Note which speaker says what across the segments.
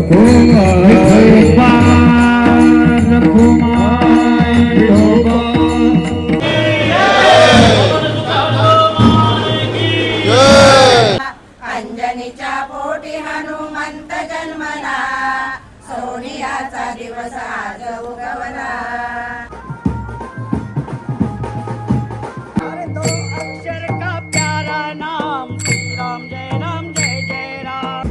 Speaker 1: अंजनीच्या पोटी हनुमंत जन्मला, सोनियाचा दिवस आज उगवला।
Speaker 2: दो अक्षर का प्यारा नाम, श्री राम जय जय राम।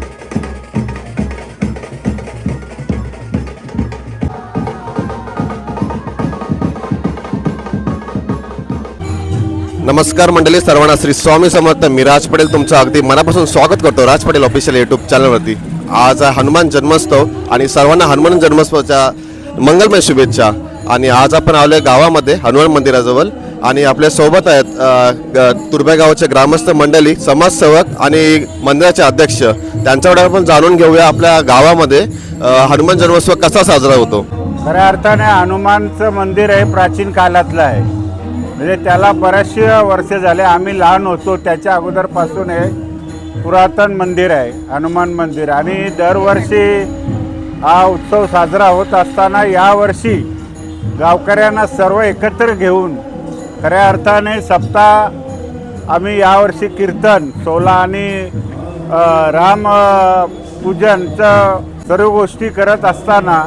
Speaker 3: नमस्कार मंडळी, सर्वांना श्री स्वामी समर्थ। मी राज पटेल तुमचं अगदी मनापासून स्वागत करतो राज पटेल ऑफिशियल यूट्यूब चॅनलवरती। आज हनुमान जन्मोत्सव आणि सर्वांना हनुमान जन्मोत्सवाच्या मंगलमय शुभेच्छा। आणि आज आपण आलोय गावामध्ये हनुमान मंदिराजवळ आणि आपल्या सोबत आहेत तुर्भे गावाचे ग्रामस्थ मंडळी, समाजसेवक आणि मंदिराचे अध्यक्ष। त्यांच्याकडे आपण जाणून घेऊया आपल्या गावामध्ये हनुमान जन्मोत्सव कसा साजरा होतो।
Speaker 4: खऱ्या अर्थाने हनुमानचं मंदिर हे प्राचीन काळातलं आहे, म्हणजे त्याला बरेचसे वर्ष झाले। आम्ही लहान होतो त्याच्या अगोदरपासून हे पुरातन मंदिर आहे हनुमान मंदिर। आणि दरवर्षी हा उत्सव साजरा होत असताना यावर्षी गावकऱ्यांना सर्व एकत्र घेऊन खऱ्या अर्थाने सप्ताह आम्ही यावर्षी कीर्तन 16 आणि राम पूजनचं सर्व गोष्टी करत असताना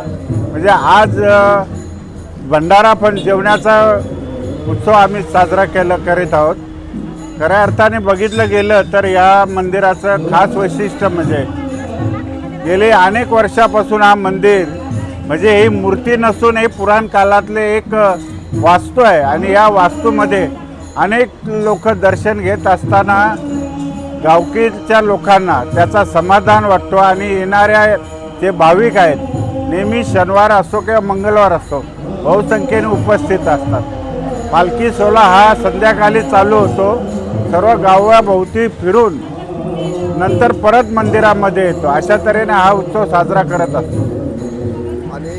Speaker 4: म्हणजे आज भंडारा पण जेवणाचा उत्सव आम्ही साजरा करीत आहोत। खऱ्या अर्थाने बघितलं गेलं तर या मंदिराचं खास वैशिष्ट्य म्हणजे गेले अनेक वर्षापासून हा मंदिर म्हणजे ही मूर्ती नसून हे पुराण काळातले एक वास्तू आहे। आणि या वास्तूमध्ये अनेक लोक दर्शन घेत असताना गावकीच्या लोकांना त्याचा समाधान वाटतो। आणि येणाऱ्या जे भाविक आहेत नेहमी शनिवार असो किंवा मंगळवार असो बहुसंख्येने उपस्थित असतात। पालखी सोहळा हा संध्याकाळी चालू होतो, सर्व गावाभोवती फिरून नंतर परत मंदिरामध्ये येतो। अशा तऱ्हेने हा उत्सव साजरा करत असतो।
Speaker 3: आणि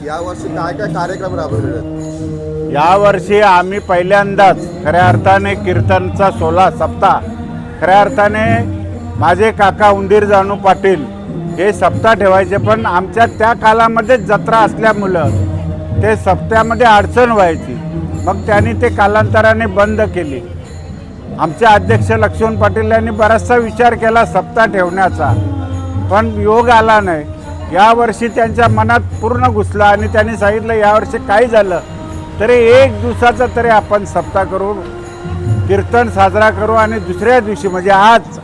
Speaker 3: यावर्षी काय काय कार्यक्रम राबवले?
Speaker 4: यावर्षी आम्ही पहिल्यांदाच खऱ्या अर्थाने कीर्तनचा 16 सप्ताह, खऱ्या अर्थाने माझे काका उंदीर जानू पाटील हे सप्ताह ठेवायचे, पण आमच्या त्या काळामध्ये जत्रा असल्यामुळं ते सप्त्यामध्ये अडचण व्हायची। मग त्यांनी ते कालांतराने बंद केली। आमचे अध्यक्ष लक्ष्मण पाटील यांनी बराचसा विचार केला सप्ताह ठेवण्याचा, पण योग आला नाही। यावर्षी त्यांच्या मनात पूर्ण घुसला आणि त्यांनी सांगितलं यावर्षी काही झालं तरी एक दिवसाचा तरी आपण सप्ताह करू, कीर्तन साजरा करू। आणि दुसऱ्या दिवशी म्हणजे आज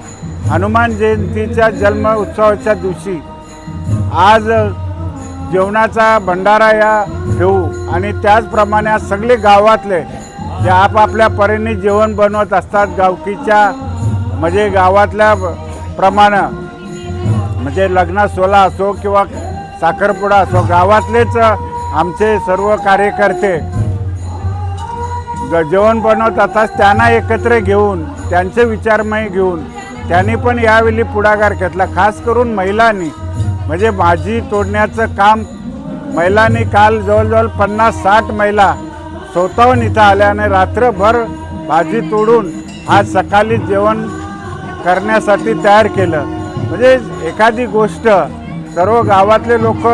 Speaker 4: हनुमान जयंतीच्या जन्म उत्सवाच्या दिवशी आज जेवणाचा भंडारा या ठेवू। आणि त्याचप्रमाणे आज सगळे गावातले जे आपापल्या परीने जेवण बनवत असतात गावकीच्या म्हणजे गावातल्या प्रमाणे, म्हणजे लग्न सोहळा असो किंवा साखरपुडा असो, गावातलेच आमचे सर्व कार्यकर्ते जेवण बनवत असतात। त्यांना एकत्र घेऊन त्यांचे विचारमय घेऊन त्यांनी पण यावेळी पुढाकार घेतला। खास करून महिलांनी म्हणजे भाजी तोडण्याचं काम महिलांनी काल जवळजवळ 50-60 महिला स्वतःहून इथं आल्याने रात्रभर भाजी तोडून आज सकाळी जेवण करण्यासाठी तयार केलं। म्हणजे एखादी गोष्ट सर्व गावातले लोक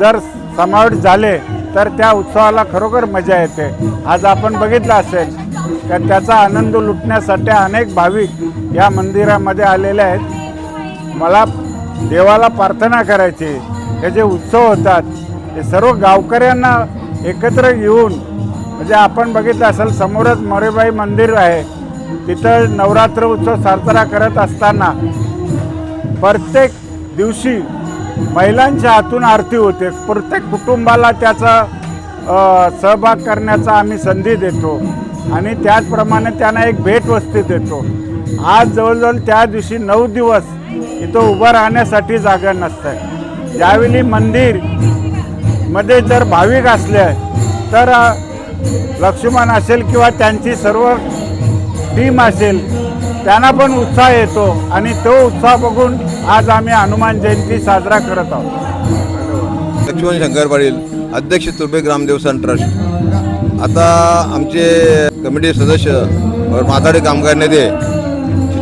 Speaker 4: जर समावेश झाले तर त्या उत्सवाला खरोखर मजा येते। आज आपण बघितलं असेल का त्याचा आनंद लुटण्यासाठी अनेक भाविक या मंदिरामध्ये आलेले आहेत। मला देवाला प्रार्थना करायची हे जे उत्सव होतात ते सर्व गावकऱ्यांना एकत्र येऊन म्हणजे आपण बघितलं असेल समोरच मोरेबाई मंदिर आहे, तिथं नवरात्र उत्सव साजरा करत असताना प्रत्येक दिवशी महिलांच्या हातून आरती होते। प्रत्येक कुटुंबाला त्याचा सहभाग करण्याचा आम्ही संधी देतो आणि त्याचप्रमाणे त्यांना एक भेटवस्तू देतो। आज जवळजवळ त्या दिवशी 9 दिवस इथं उभं राहण्यासाठी जागा नसते। ज्यावेळी मंदिर मध्ये जर भाविक असले तर लक्ष्मण असेल किंवा त्यांची सर्व टीम असेल त्यांना पण उत्साह येतो आणि तो उत्साह बघून आज आम्ही हनुमान जयंती साजरा करत आहोत।
Speaker 3: लक्ष्मण शंकर पाटील, अध्यक्ष तुर्भे ग्रामदेवस्थान ट्रस्ट। आता आमचे कमिटी सदस्य माथाडी कामगार नेते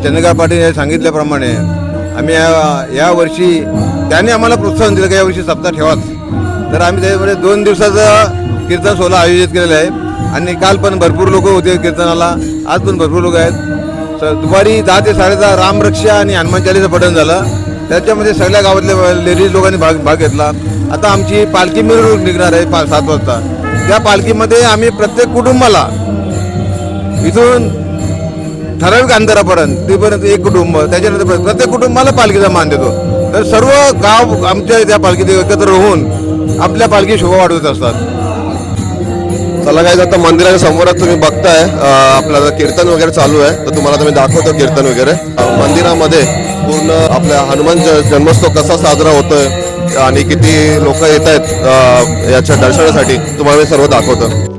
Speaker 3: चंद्रकांत पाटील यांनी सांगितल्याप्रमाणे आम्ही या वर्षी
Speaker 5: त्यांनी आम्हाला प्रोत्साहन दिलं की यावर्षी सप्ताह ठेवाच. तर आम्ही त्याच्यामध्ये 2 दिवसाचा कीर्तन सोहळा आयोजित केलेला आहे आणि काल पण भरपूर लोक होते कीर्तनाला, आज पण भरपूर लोक आहेत. दुपारी 10 ते 10:30 रामरक्षा आणि हनुमान चालीचं पठण झालं. त्याच्यामध्ये सगळ्या गावातल्या लेडीज लोकांनी भाग घेतला. आता आमची पालखी मिरवणूक निघणार आहे 7 वाजता. त्या पालखीमध्ये आम्ही प्रत्येक कुटुंबाला इथून ठराविक अंतरापर्यंत तेपर्यंत एक कुटुंब, त्याच्यानंतर प्रत्येक कुटुंबाला पालखीचा मान देतो. तर सर्व गाव आमच्या त्या पालखीत एकत्र होऊन आपल्या पालखी शोभा वाढवत असतात.
Speaker 3: चला काय आता मंदिराच्या समोरात तुम्ही बघताय आपलं कीर्तन वगैरे चालू आहे. तर तुम्हाला तुम्ही दाखवतो कीर्तन वगैरे. मंदिरामध्ये पूर्ण आपल्या हनुमान जन्मोत्सव कसा साजरा होतोय आणि किती लोक येत आहेत याच्या दर्शनासाठी तुम्हाला मी सर्व दाखवतो.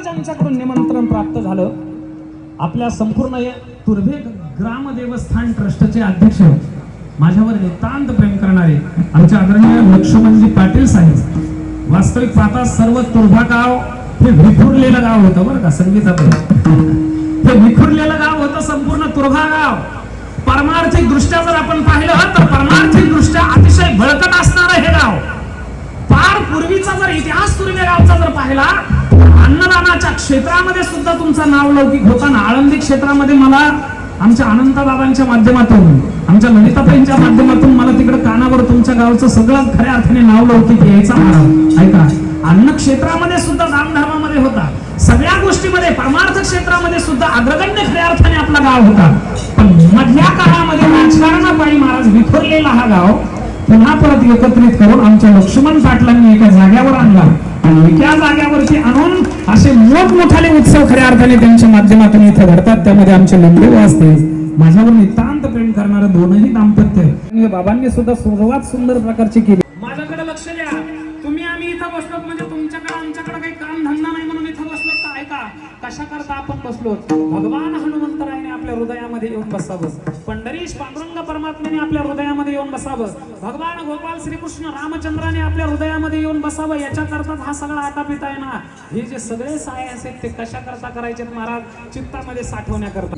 Speaker 6: ज्यांच्याकडून निमंत्रण प्राप्त झालं, आपल्या संपूर्ण तुर्भे ग्राम देवस्थान ट्रस्टचे अध्यक्ष, माझ्यावर नितांत प्रेम करणारे आमचे आदरणीय लक्ष्मणजी पाटील साहेब. वास्तविक पाहता सर्व तुर्भा गाव हे विखुरलेलं गाव होतं बरं का. संगीतात हे विखुरलेलं गाव होतं संपूर्ण तुर्भा गाव. परमार्थिक दृष्ट्या जर आपण पाहिलं तर परमार्थिक दृष्ट्या अतिशय बळकट असणारं हे गाव. फार पूर्वीचा जर इतिहास तुर्भे गावचा जर पाहिला, अन्नदानाच्या क्षेत्रामध्ये सुद्धा तुमचं नाव लौकिक होताना आळंदी क्षेत्रामध्ये मला आमच्या अनंतदादांच्या माध्यमातून, आमच्या ललिताताईंच्या माध्यमातून मला तिकडे कानावर तुमच्या गावचं सगळं खऱ्या अर्थाने नाव लौकिक यायचा मला. ऐका, अन्न क्षेत्रामध्ये सुद्धा दानधर्मामध्ये होता, सगळ्या गोष्टीमध्ये परमार्थ क्षेत्रामध्ये सुद्धा अग्रगण्य खऱ्या अर्थाने आपला गाव होता. पण मधल्या काळामध्ये राजकारणापायी महाराज विखुरलेला हा गाव पुन्हा परत एकत्रित करून आमच्या लक्ष्मण पाटलांनी एका जाग्यावर आणला आणि त्या जाग्यावरती आणून असे मोठमोठाले उत्सव खऱ्या अर्थाने त्यांच्या माध्यमातून इथे घडतात. त्यामध्ये आमचे लोंढे असते, माझ्यावर नितांत प्रेम करणारे दोनही दाम्पत्य बाबांनी सुद्धा सुरुवात सुंदर प्रकारची केली. माझ्याकडे लक्ष द्या. तुम्ही आम्ही इथं बसलो म्हणजे तुमच्याकडे आमच्याकडे काही काम धंदा नाही म्हणून इथं बसलो का? ऐका, कशा करता आपण बसलो? भगवान हनुमंतरायाने आपल्या हृदयामध्ये येऊन बसावं, पंढरीश पांडुरंग परमात्म्याने आपल्या हृदयामध्ये येऊन बसावं, भगवान गोपाल श्रीकृष्ण रामचंद्राने आपल्या हृदयामध्ये येऊन बसावं. याच्या करताच हा सगळा आटापित आहे ना. हे जे सगळे साय आहेत ते कशा करता करायचे महाराज? चित्तामध्ये साठवण्याकरता.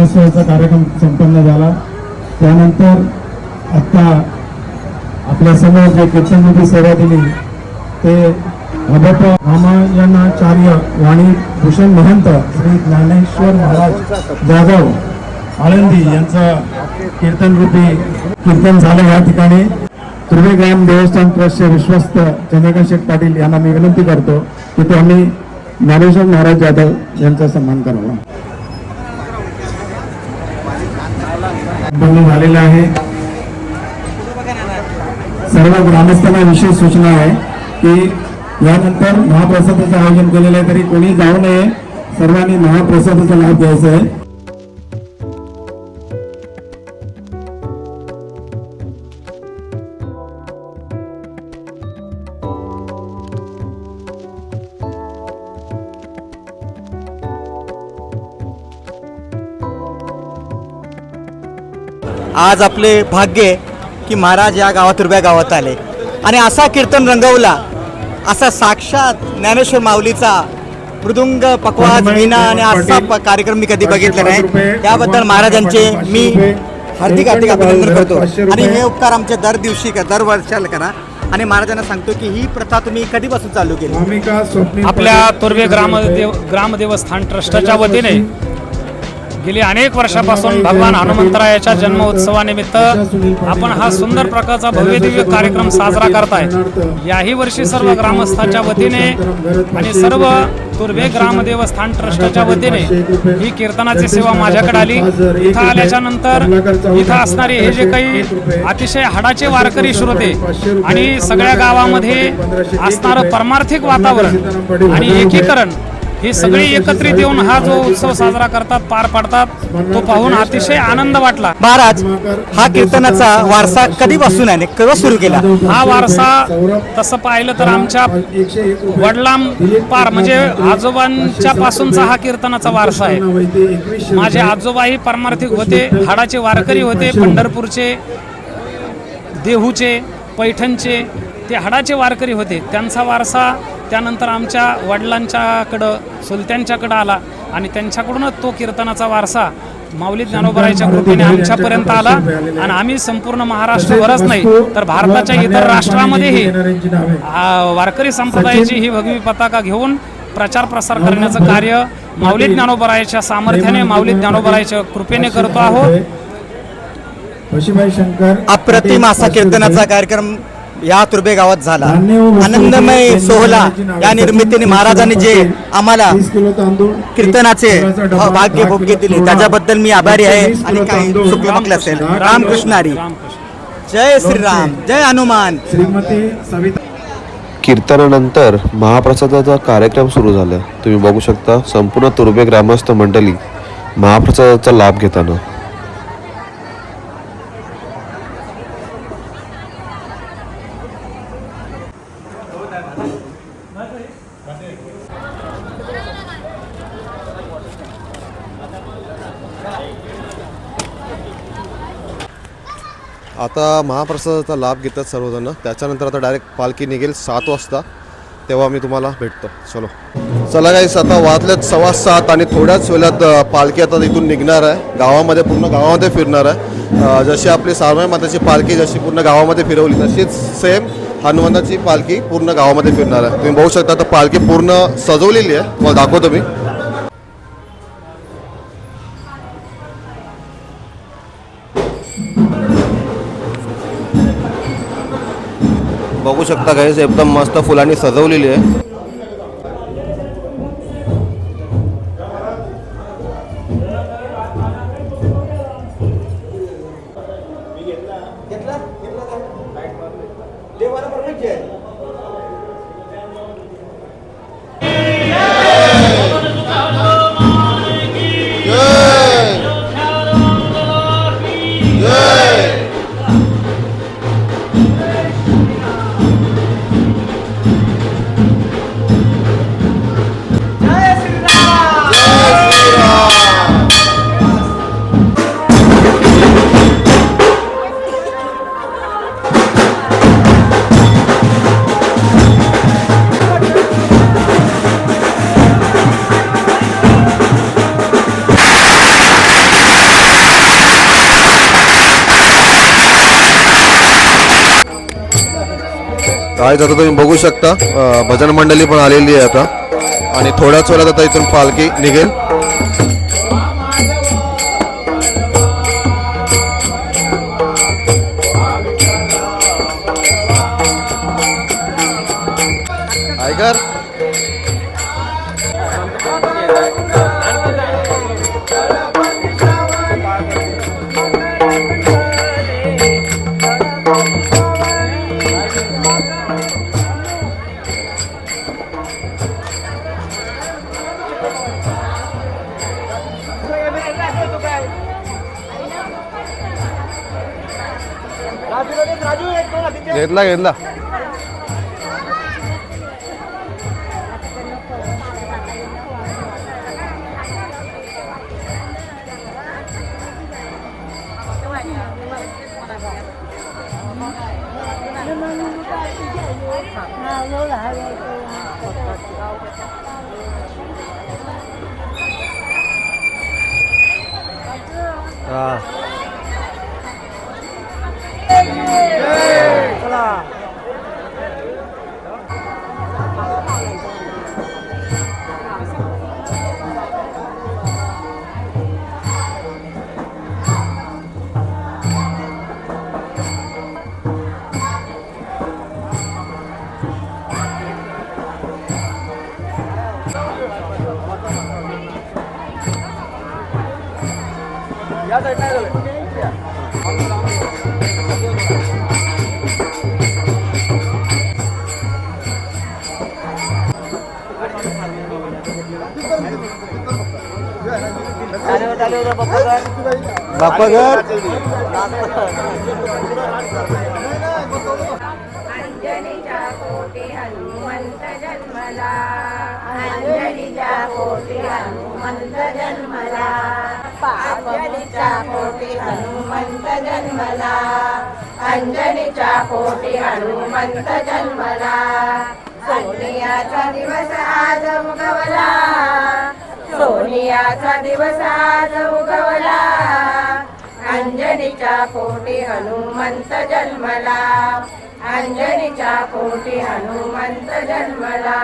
Speaker 7: जन्मोत्सवाचा कार्यक्रम संपन्न झाला. त्यानंतर आत्ता आपल्या समोर जे कीर्तनमध्ये सेवा दिली ते अभप्पा रामायणाचार्य वाणी भूषण महंत श्री ज्ञानेश्वर महाराज जाधव आळंदी यांचं कीर्तनरूपी कीर्तन झालं. या ठिकाणी तुर्भे ग्राम देवस्थान ट्रस्टचे विश्वस्त चंद्रकांत शेठ पाटील यांना मी विनंती करतो की त्यांनी ज्ञानेश्वर महाराज जाधव यांचा सन्मान करावा. संपन्न झालेला आहे. सर्व ग्रामस्थांना विशेष सूचना आहे की यानंतर महाप्रसादाचं आयोजन केलेलं आहे, तरी कोणी जाऊ नये. सर्वांनी महाप्रसादाचा लाभ घ्यायचा आहे.
Speaker 8: आज आपले भाग्य आहे की महाराज या गावात तुर्भ्या गावात आले आणि असा कीर्तन रंगवला, असा साक्षात ज्ञानेश्वर माऊलीचा मृदुंग पकवाज वीणा आणि असा कार्यक्रम मी कधी बघितला नाही. त्याबद्दल महाराजांचे मी हार्दिक अभिनंदन करतो. आणि हे उपकार आमच्या दर दिवशी दर वर्षाला करा. आणि महाराजांना सांगतो की ही प्रथा तुम्ही कधीपासून चालू केली?
Speaker 6: आपल्या तुर्भे ग्रामदेवस्थान ट्रस्टच्या वतीने गेली अनेक वर्षापासून भगवान हनुमंतरायाच्या जन्म उत्सवानिमित्त आपण हा सुंदर प्रकारचा भव्यदिव्य कार्यक्रम साजरा करताय. याही वर्षी सर्व ग्रामस्थांच्या वतीने आणि सर्व तुर्भे ग्रामदेवस्थान ट्रस्टच्या वतीने ही कीर्तनाची सेवा माझ्याकडे आली. इथं आल्याच्या नंतर इथं असणारे हे जे काही अतिशय हाडाचे वारकरी श्रोते आणि सगळ्या गावामध्ये असणारं परमार्थिक वातावरण आणि एकीकरण ही सगळी एकत्रित येऊन हा जो उत्सव साजरा करतात, पार पाडतात, तो पाहून अतिशय आनंद वाटला.
Speaker 8: महाराज हा कीर्तनाचा वारसा कधीपासून आहे, केव्हा सुरू केला?
Speaker 6: हा वारसा तसं पाहिलं तर आमच्या वडिलांपार म्हणजे आजोबांच्या पासूनचा हा कीर्तनाचा वारसा आहे. माझे आजोबाही परमार्थिक होते, हाडाचे वारकरी होते, पंढरपूरचे, देहूचे, पैठणचे ते हाडाचे वारकरी होते. त्यांचा वारसा त्यानंतर आमच्या वडिलांच्याकडं चुलत्यांच्याकडं आला आणि त्यांच्याकडूनच तो कीर्तनाचा वारसा माऊली ज्ञानोबारायच्या कृपेने आमच्यापर्यंत आला. आणि आम्ही संपूर्ण महाराष्ट्रभरच नाही तर भारताच्या इतर राष्ट्रामध्येही वारकरी संप्रदायाची ही भगवी पताका घेऊन प्रचार प्रसार करण्याचं कार्य माऊली ज्ञानोबारायच्या सामर्थ्याने, माऊली ज्ञानोबारायच्या कृपेने करतो आहोत.
Speaker 8: अप्रतिम असा कीर्तनाचा कार्यक्रम या तुर्भे गावात झाला. आनंदमय सोहळा या निर्मितीने महाराजांनी जे आम्हाला कीर्तनाचे भाग्य भोग्य दिले त्याच्याबद्दल मी आभारी आहे. आणि काही चुकलं म्हटलं असेल रामकृष्ण हरी. जय श्रीराम, जय हनुमान.
Speaker 3: कीर्तनानंतर महाप्रसादाचा कार्यक्रम सुरू झाला. तुम्ही बघू शकता संपूर्ण तुर्भे ग्रामस्थ मंडळी महाप्रसादाचा लाभ घेताना. आता महाप्रसादाचा लाभ घेतात सर्वजण. त्याच्यानंतर आता डायरेक्ट पालखी निघेल 7 वाजता, तेव्हा मी तुम्हाला भेटतो. चला गाईस, आता वाजल्यात 7:15 आणि थोड्याच वेळात पालखी आता इथून निघणार आहे. गावामध्ये पूर्ण गावामध्ये फिरणार आहे. जशी आपली सारनाई माताची पालखी जशी पूर्ण गावामध्ये फिरवली तशीच सेम हनुमंताची पालखी पूर्ण गावामध्ये फिरणार आहे. तुम्ही बघू शकता आता पालखी पूर्ण सजवलेली आहे, तुम्हाला दाखवतो मी. बघू शकता गाईस एकदम मस्त फुलांनी सजवलेली आहे. काय आता तुम्ही बघू शकता भजन मंडळी पण आलेली आहे आता आणि थोड्याच वेळात आता इथून पालखी निघेल. टायगर घेतला घेतला. बाप्पाघर
Speaker 1: अंजनीच्या पोटी हनुमंत जन्मला, अंजनीच्या पोटी हनुमंत जन्मला, अंजनीच्या पोटी हनुमंत जन्मला, अंजनीच्या पोटी हनुमंत जन्मला. सोनियाचा दिवस आज उगवला, सोनियाचा दिवस आज उगवला, अंजनीच्या पोटी हनुमंत जन्मला, अंजनीच्या पोटी हनुमंत जन्मला,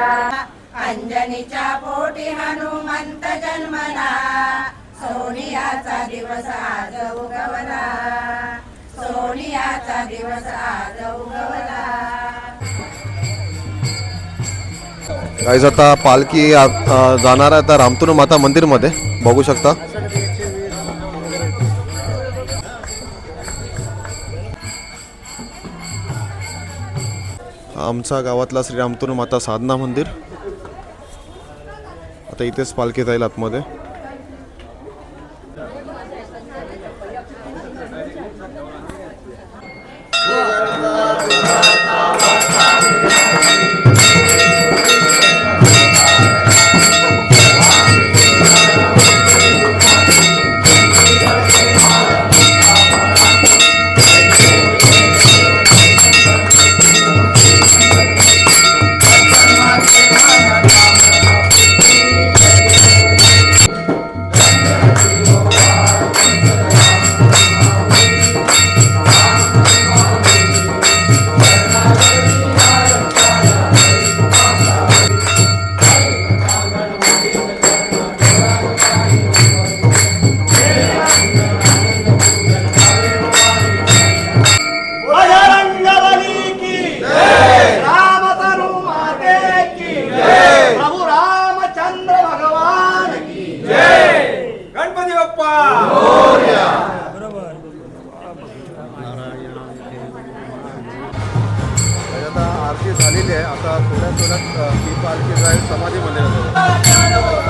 Speaker 1: अंजनीच्या पोटी हनुमंत जन्मला. सोनियाचा दिवस आज उगवला, सोनियाचा दिवस आज उगवला.
Speaker 3: गाईज आता पालखी जाणार आहे आता रामतनु माता मंदिरमध्ये बघू शकता. आमचा गावातला श्री रामतनु माता साधना मंदिर. आता इथेच पालखी जाईल आतमध्ये. आरती झालेली आहे. आता थोड्या थोड्यात ही पालखी जाईल समाधी मंदिराजवळ.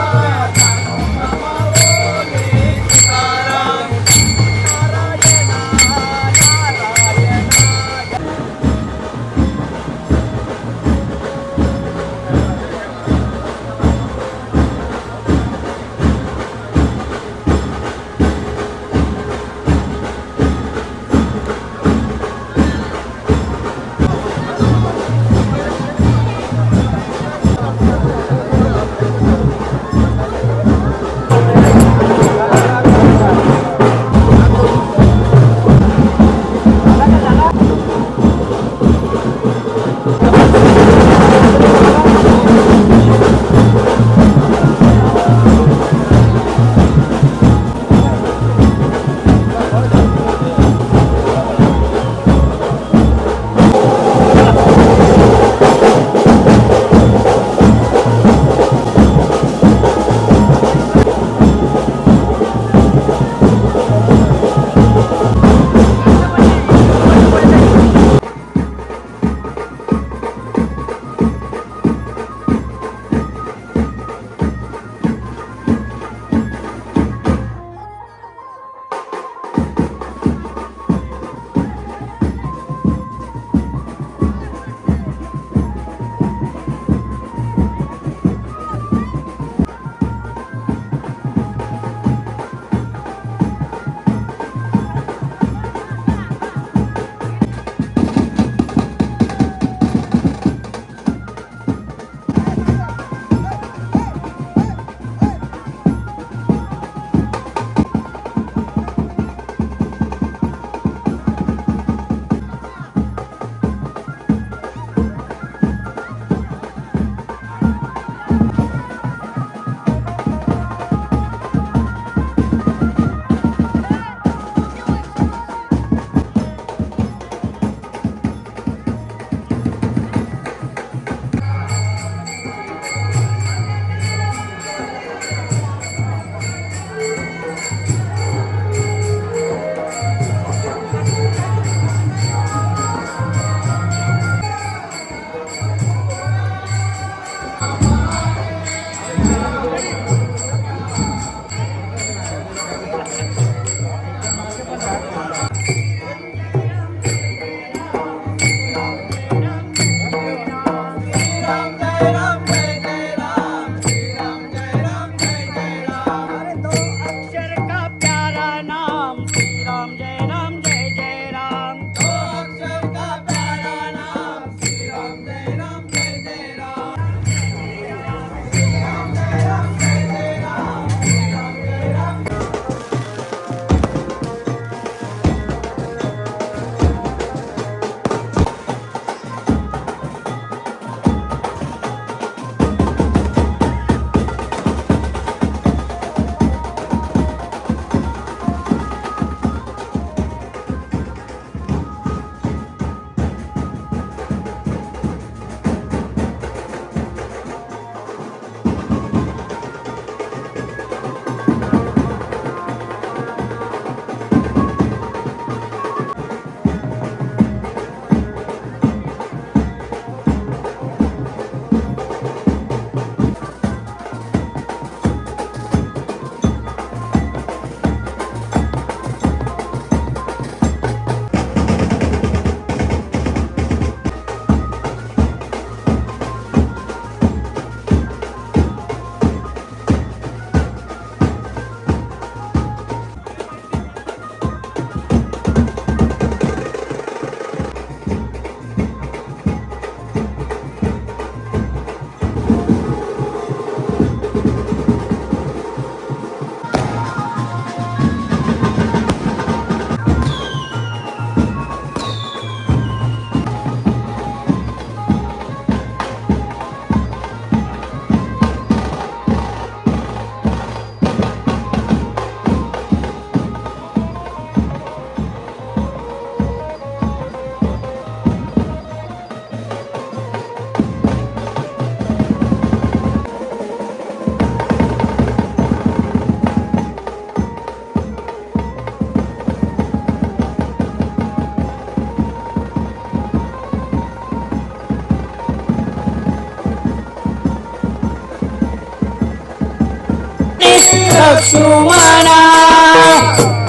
Speaker 2: लक्ष्मणा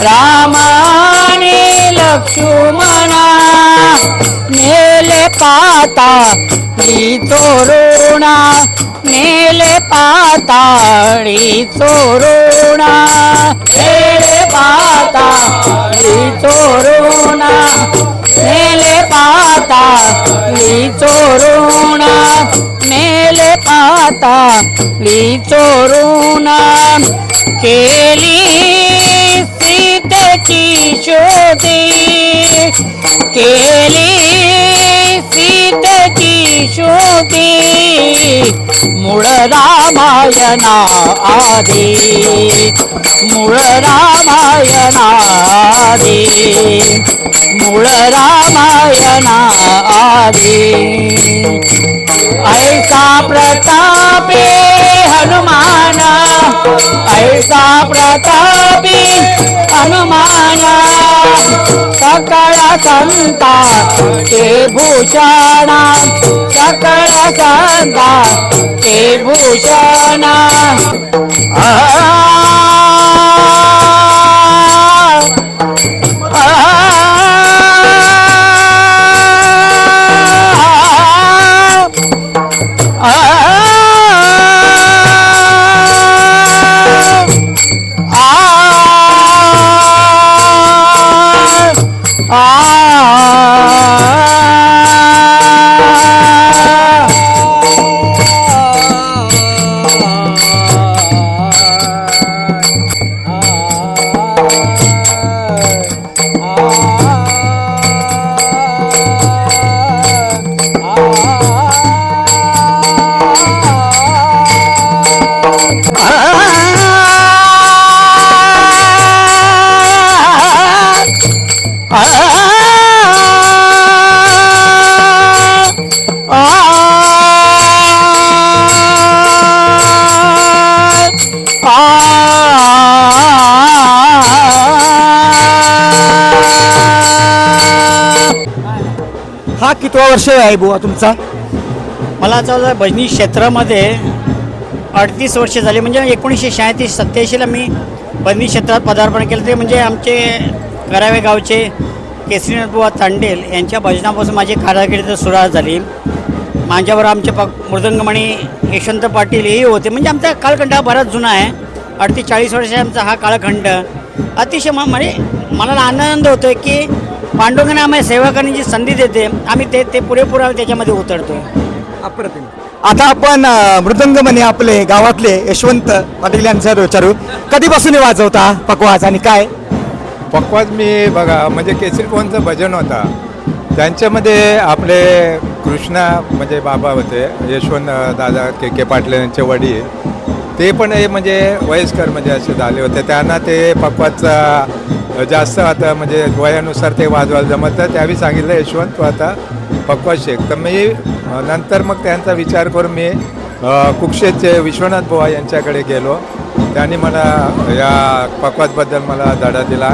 Speaker 2: रामाने लक्ष्मणा नेले पाताळी चोरुणा नेले पाताळी चोरुणा नेले पाताळी चोरुणा नेले पाताळी चोरुणा नेले पाताळी चोरुणा केली सीतेची शोधी केली सीतेची शोधी मूळ रामायणा आधी मूळ रामायणा आधी मूळ रामायणा आधी ऐसा प्रतापी हनुमान ऐसा प्रतापी हनुमान सकळ संता ते भूषण सकळ संता ते भूषण
Speaker 8: हा कितवा वर्ष आहे बुवा तुमचा?
Speaker 2: मला आता भजनी क्षेत्रामध्ये 38 वर्ष झाली. म्हणजे 1986-87ला मी भजनी क्षेत्रात पदार्पण केलं. ते म्हणजे आमचे करावे गावचे केसरीनाथ बुवा तांडेल यांच्या भजनापासून माझी कारकिर्द सुरुवात झाली. माझ्यावर आमचे मृदंगमणी यशवंत पाटील हेही होते. म्हणजे आमचा कालखंड हा बराच जुना आहे. 38-40 वर्ष आमचा हा कालखंड. अतिशय म्हणजे मला आनंद होतो की पांडुरंगाने आम्हाला सेवा करण्याची संधी देते. आम्ही ते पुरेपूर त्याच्यामध्ये उतरतो.
Speaker 8: अप्रतिम. आता आपण मृदंगमणी आपले गावातले यशवंत पाटील यांच्यावर विचारू. कधीपासून हे वाजवता पकवाज आणि काय?
Speaker 9: पकवाज मी बघा म्हणजे केसरी पोहनचं भजन होता त्यांच्यामध्ये आपले कृष्णा म्हणजे बाबा होते यशवंत दादा के पाटील यांचे वडील. ते पण म्हणजे वयस्कर म्हणजे असे झाले होते. त्यांना ते पकवाजचा जास्त आता म्हणजे वयानुसार ते वाजवायला जमत तर त्यावेळी सांगितलं यशवंत तू आता पकवाज शिक. तर मी नंतर मग त्यांचा विचार करून मी कुक्षेचे विश्वनाथ बुवा यांच्याकडे गेलो. त्यांनी मला या पकवाजबद्दल मला धडा दिला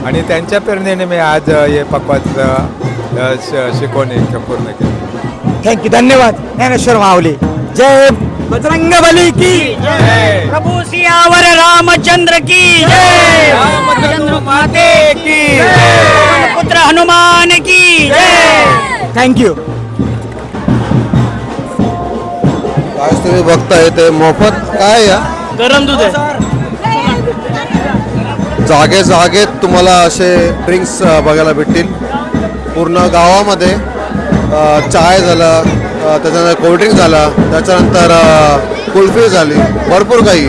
Speaker 9: आणि त्यांच्या प्रेरणेने मी आज हे पकवाज शिकवणे पूर्ण केले.
Speaker 8: थँक्यू. धन्यवाद. ज्ञानेश्वर माऊली. जय बजरंग बली की
Speaker 2: जय. प्रभू सियावर रामचंद्र की जय. रामचंद्र माते की जय. पुत्र हनुमान की जय.
Speaker 8: थँक्यू.
Speaker 3: आज तुम्ही बघताय ते मोफत काय या
Speaker 2: गरम दूध आहे.
Speaker 3: जागे जागेत तुम्हाला असे ड्रिंक्स बघायला भेटतील. पूर्ण गावामध्ये चाय झालं, त्याच्यानंतर कोल्ड्रिंक झालं, त्याच्यानंतर कुल्फी झाली, भरपूर काही.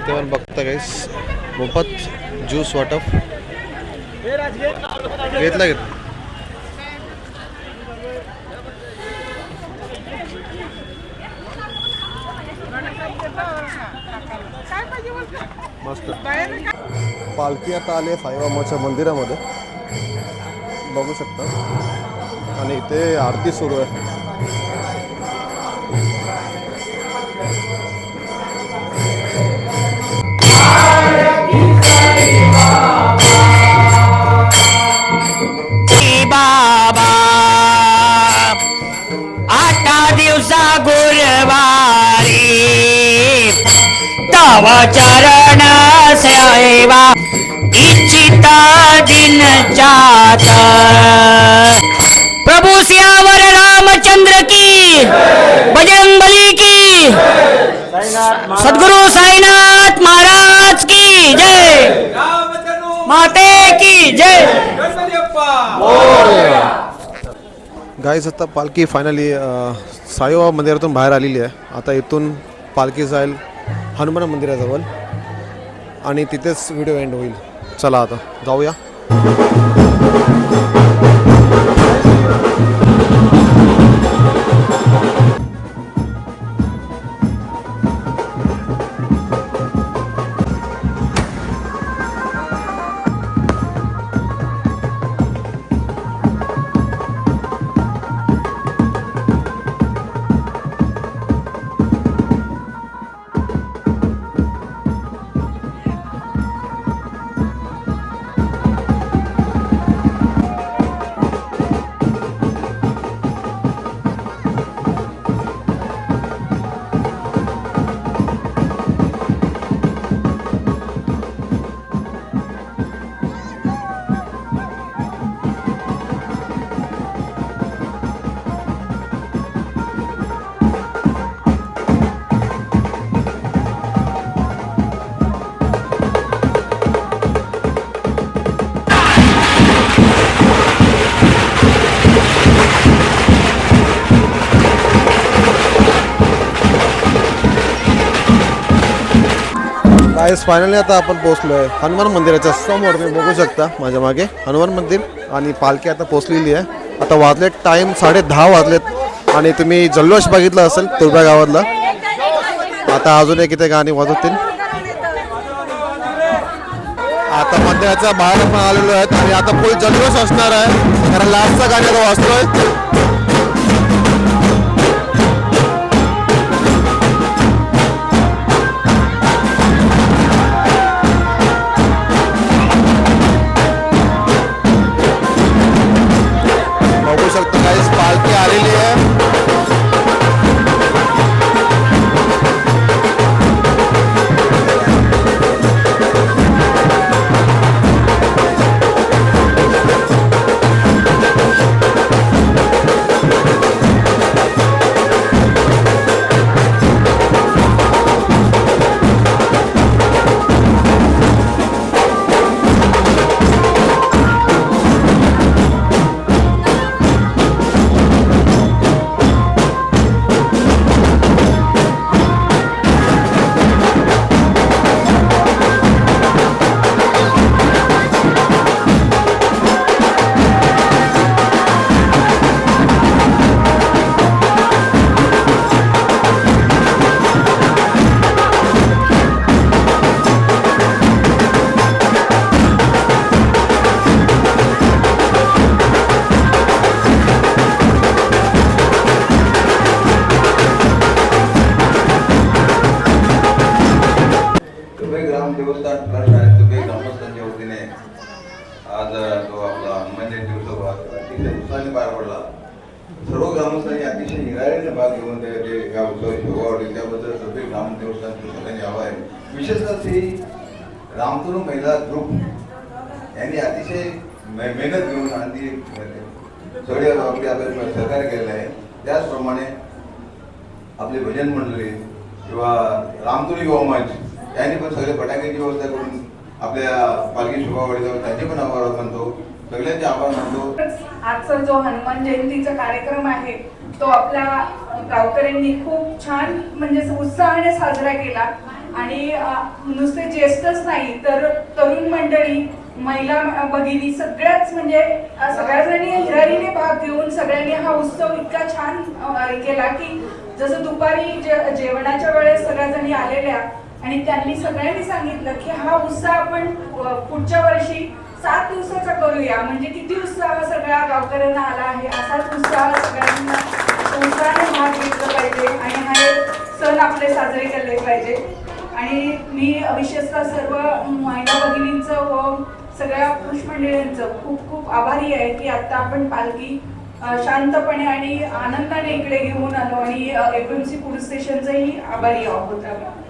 Speaker 3: इथे पण बघता काहीच मोफत ज्यूस वाटप घेतला मस्त. पालखी आता आली साईबाबाच्या मंदिरामध्ये बघू शकता आणि इथे आरती सुरू आहे.
Speaker 2: बाबा 8 दिवसा गुरुवारी तव चरण सेवा इच्छिता दिन जात. प्रभु सियावर रामचंद्र की, बजरंगबली की, सद्गुरु साईनाथ महाराज की जय, माते की जय.
Speaker 3: गाईज आता पालखी फायनली साईबाबा मंदिरातून बाहेर आलेली आहे. आता इथून पालखी जाईल हनुमान मंदिराजवळ आणि तिथेच व्हिडिओ एंड होईल. चला आता जाऊया. गाईस फायनली आता आपण पोहोचलो आहे हनुमान मंदिराच्या समोर. तुम्ही बघू शकता माझ्या मागे हनुमान मंदिर आणि पालखी आता पोहोचलेली आहे. आता वाजलेत टाईम 10:30 वाजलेत आणि तुम्ही जल्लोष बघितला असेल तुर्भ्या गावातला. आता अजून एक इथे गाणी वाजवतील. आता मंदिराच्या बाहेर पण आलेलो आहेत आणि आता फुल जल्लोष असणार आहे कारण लास्टचा गाणी आता वाजतोय. बघू शकता गाईस पालखी आलेली आहे.
Speaker 5: देवस्थान ट्रस्ट आणि तुर्भे ग्रामस्थांच्या वतीने आज जो आपला हनुमान जयंती उत्सव अतिशय उत्साहाने पार पडला. सर्व ग्रामस्थांनी अतिशय निराळीने भाग घेऊन ते या उत्सवाची शोभा वाढली. त्याबद्दल तुर्भे ग्राम देवस्थानचे सगळ्यांनी आभार आहे. विशेषतः श्री रामतनू महिला ग्रुप यांनी अतिशय मेहनत घेऊन आणि सगळे आपले सहकार्य केलेलं आहे. त्याचप्रमाणे आपले भजन मंडळी किंवा रामतुली युवा मंच यांनी पण सगळे फटाक्याची व्यवस्था करून आपल्या पालखी शोभावाढीवर त्यांचे पण आभार मानतो. सगळ्यांचे आभार मानतो.
Speaker 10: आजचा जो हनुमान जयंतीचा कार्यक्रम आहे तो आपल्या गावकऱ्यांनी खूप छान म्हणजे उत्साहाने साजरा केला. आणि नुसते ज्येष्ठच नाही तर तरुण मंडळी, महिला भगिनी सगळ्याच म्हणजे सगळ्याजणी हिरारीने भाग घेऊन सगळ्यांनी हा उत्सव इतका छान केला की जसं दुपारी जेवणाच्या वेळेस सगळ्याजणी आलेल्या आणि त्यांनी सगळ्यांनी सांगितलं की हा उत्सव आपण पुढच्या वर्षी 7 दिवसाचा करूया. म्हणजे किती उत्साह सगळ्या गावकऱ्यांना आला आहे, असाच उत्साह सगळ्यांना उत्साहाने भाग घेतला पाहिजे आणि हा सण आपले साजरे केले पाहिजे. आणि मी विशेषतः सर्व महिला भगिनींचं व सगळ्या पुरुष मंडळींचं खूप खूप आभारी आहे की आता आपण पालखी शांतपणे आणि आनंदाने इकडे घेऊन आलो आणि एपीएमसी पोलीस स्टेशनचंही आभारी आहोत आम्ही.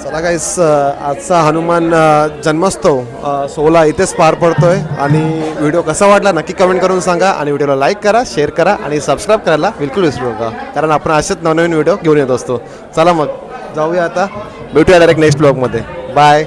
Speaker 3: चला गाईस, आजचा हनुमान जन्मोत्सव सोहळा इथेच पार पडतोय आणि व्हिडिओ कसा वाटला नक्की कमेंट करून सांगा आणि व्हिडिओला लाईक करा, शेअर करा आणि सबस्क्राईब करायला बिलकुल विसरू नका, कारण आपण असेच नवनवीन व्हिडिओ घेऊन येत असतो. चला मग जाऊया आता, भेटूया डायरेक्ट नेक्स्ट ब्लॉगमध्ये. बाय.